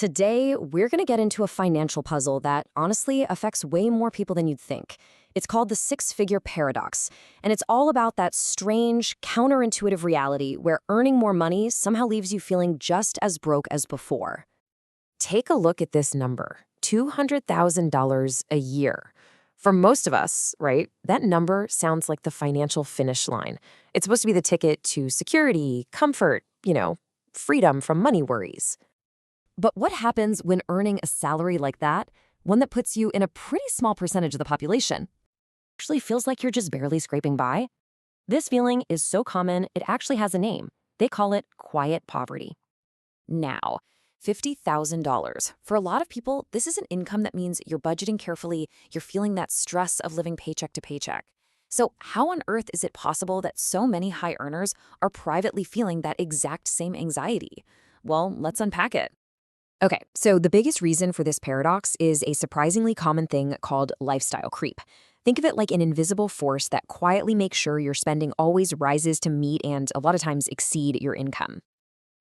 Today, we're going to get into a financial puzzle that honestly affects way more people than you'd think. It's called the six-figure paradox, and it's all about that strange, counterintuitive reality where earning more money somehow leaves you feeling just as broke as before. Take a look at this number, $200,000 a year. For most of us, right, that number sounds like the financial finish line. It's supposed to be the ticket to security, comfort, freedom from money worries. But what happens when earning a salary like that, one that puts you in a pretty small percentage of the population, actually feels like you're just barely scraping by? This feeling is so common, it actually has a name. They call it quiet poverty. Now, $50,000. For a lot of people, this is an income that means you're budgeting carefully, you're feeling that stress of living paycheck to paycheck. So how on earth is it possible that so many high earners are privately feeling that exact same anxiety? Well, let's unpack it. Okay, so the biggest reason for this paradox is a surprisingly common thing called lifestyle creep. Think of it like an invisible force that quietly makes sure your spending always rises to meet and a lot of times exceed your income.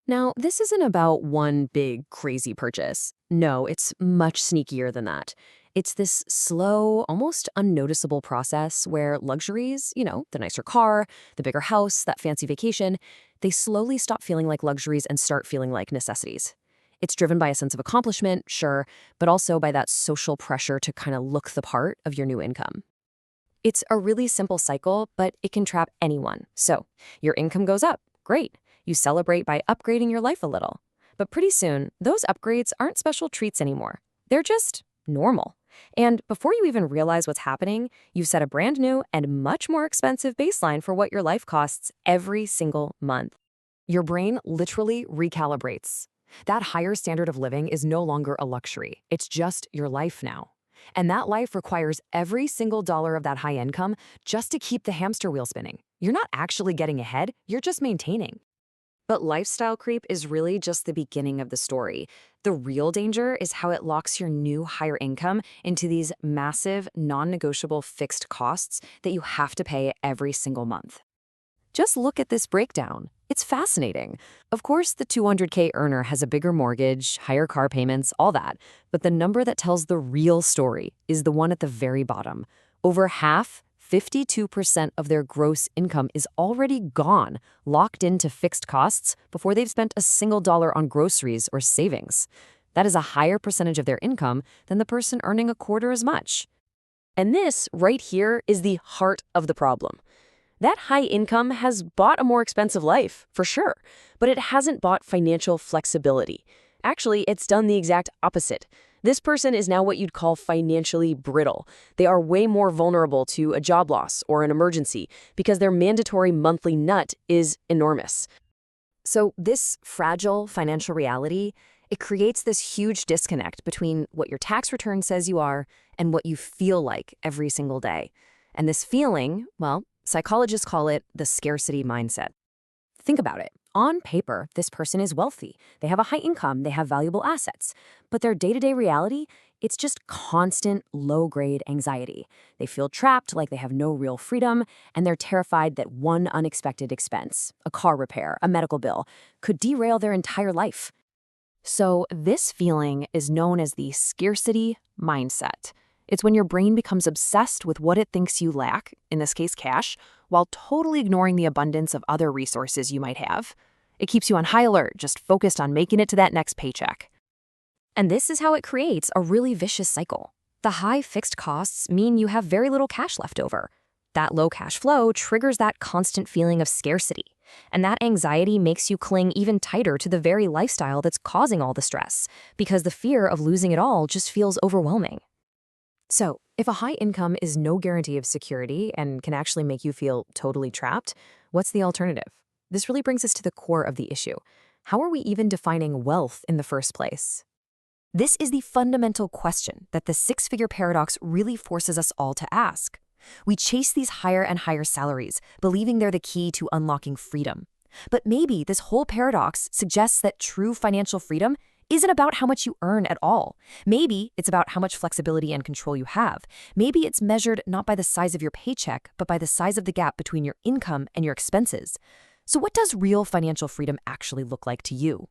Now, this isn't about one big, crazy purchase. No, it's much sneakier than that. It's this slow, almost unnoticeable process where luxuries, the nicer car, the bigger house, that fancy vacation, they slowly stop feeling like luxuries and start feeling like necessities. It's driven by a sense of accomplishment, sure, but also by that social pressure to kind of look the part of your new income. It's a really simple cycle, but it can trap anyone. So, your income goes up. Great. You celebrate by upgrading your life a little. But pretty soon, those upgrades aren't special treats anymore. They're just normal. And before you even realize what's happening, you've set a brand new and much more expensive baseline for what your life costs every single month. Your brain literally recalibrates. That higher standard of living is no longer a luxury. It's just your life now. And that life requires every single dollar of that high income just to keep the hamster wheel spinning. You're not actually getting ahead, you're just maintaining. But lifestyle creep is really just the beginning of the story. The real danger is how it locks your new higher income into these massive, non-negotiable fixed costs that you have to pay every single month. Just look at this breakdown. It's fascinating. Of course, the $200K earner has a bigger mortgage, higher car payments, all that. But the number that tells the real story is the one at the very bottom. Over half, 52% of their gross income is already gone, locked into fixed costs before they've spent a single dollar on groceries or savings. That is a higher percentage of their income than the person earning a quarter as much. And this right here is the heart of the problem. That high income has bought a more expensive life, for sure, but it hasn't bought financial flexibility. Actually, it's done the exact opposite. This person is now what you'd call financially brittle. They are way more vulnerable to a job loss or an emergency because their mandatory monthly nut is enormous. So this fragile financial reality, it creates this huge disconnect between what your tax return says you are and what you feel like every single day. And this feeling, well, psychologists call it the scarcity mindset. Think about it. On paper, this person is wealthy. They have a high income. They have valuable assets. But their day-to-day reality, it's just constant low-grade anxiety. They feel trapped, like they have no real freedom, and they're terrified that one unexpected expense, a car repair, a medical bill, could derail their entire life. So this feeling is known as the scarcity mindset. It's when your brain becomes obsessed with what it thinks you lack, in this case cash, while totally ignoring the abundance of other resources you might have. It keeps you on high alert, just focused on making it to that next paycheck. And this is how it creates a really vicious cycle. The high fixed costs mean you have very little cash left over. That low cash flow triggers that constant feeling of scarcity. And that anxiety makes you cling even tighter to the very lifestyle that's causing all the stress, because the fear of losing it all just feels overwhelming. So, if a high income is no guarantee of security and can actually make you feel totally trapped, what's the alternative? This really brings us to the core of the issue. How are we even defining wealth in the first place? This is the fundamental question that the six-figure paradox really forces us all to ask. We chase these higher and higher salaries, believing they're the key to unlocking freedom. But maybe this whole paradox suggests that true financial freedom isn't about how much you earn at all. Maybe it's about how much flexibility and control you have. Maybe it's measured not by the size of your paycheck, but by the size of the gap between your income and your expenses. So what does real financial freedom actually look like to you?